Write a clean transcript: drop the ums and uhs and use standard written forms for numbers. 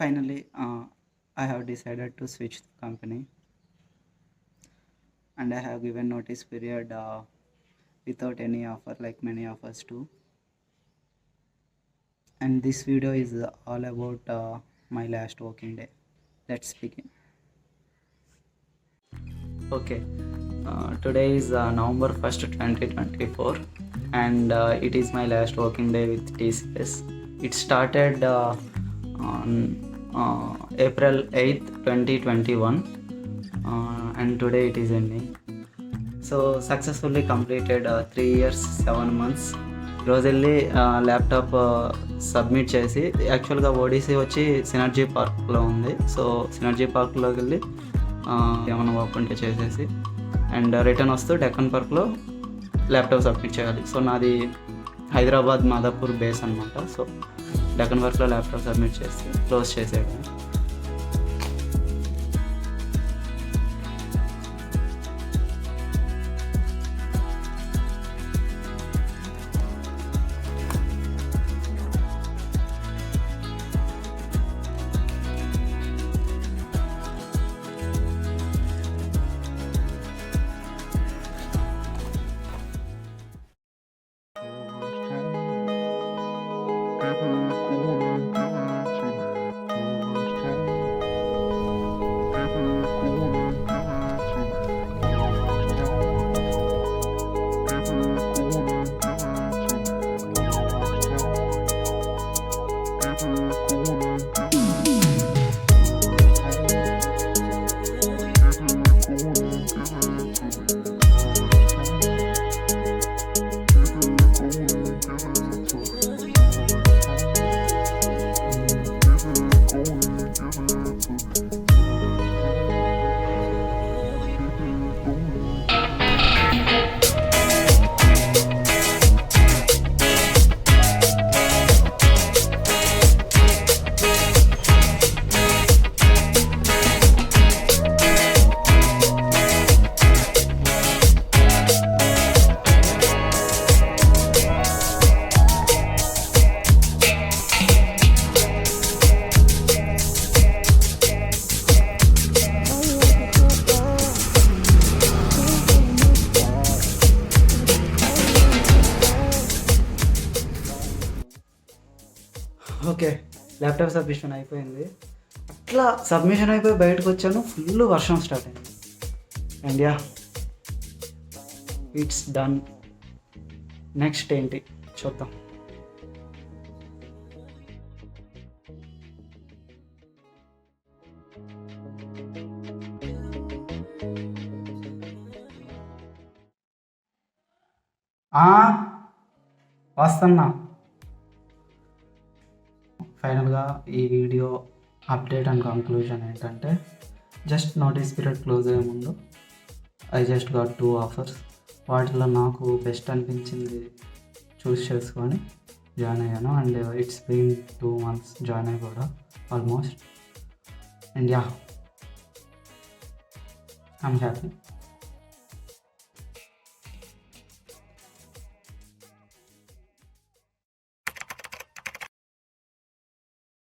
Finally, I have decided to switch the company, and I have given notice period without any offer, like many offers do. And this video is all about my last working day. Let's begin. Okay, today is November 1st, 2024, and it is my last working day with TCS. It started on April 8th, 2021, and today it is ending. So successfully completed 3 years 7 months. ఈరోజు వెళ్ళి laptop submit చేసి, యాక్చువల్గా ODC వచ్చి synergy పార్క్లో ఉంది. So synergy పార్క్లోకి వెళ్ళి ఏమైనా work ఉంటే చేసేసి, అండ్ రిటర్న్ వస్తూ డెక్కన్ పార్క్లో ల్యాప్టాప్ సబ్మిట్ చేయాలి. సో నాది హైదరాబాద్ మాదాపూర్ బేస్ అనమాట. సో డెక్కన్ పార్క్లో ల్యాప్టాప్ సబ్మిట్ చేసి క్లోజ్ చేసేయడం. ఓకే, ల్యాప్టాప్ సబ్మిషన్ అయిపోయింది. అట్లా సబ్మిషన్ అయిపోయి బయటకు వచ్చాను, ఫుల్ వర్షం స్టార్ట్ అయింది. And yeah, it's done. Next ఏంటి చూద్దాం. వస్తున్నా. ఫైనల్గా ఈ వీడియో అప్డేట్ అండ్ కంక్లూజన్ ఏంటంటే, జస్ట్ నోటీస్ పీరియడ్ క్లోజ్ అయ్యే ముందు ఐ జస్ట్ గాట్ 2 ఆఫర్స్. వాటిలో నాకు బెస్ట్ అనిపించింది చూస్ చేసుకొని జాయిన్ అయ్యాను. And it's been 2 months join అయ్యి కూడా almost. And yeah, I'm happy.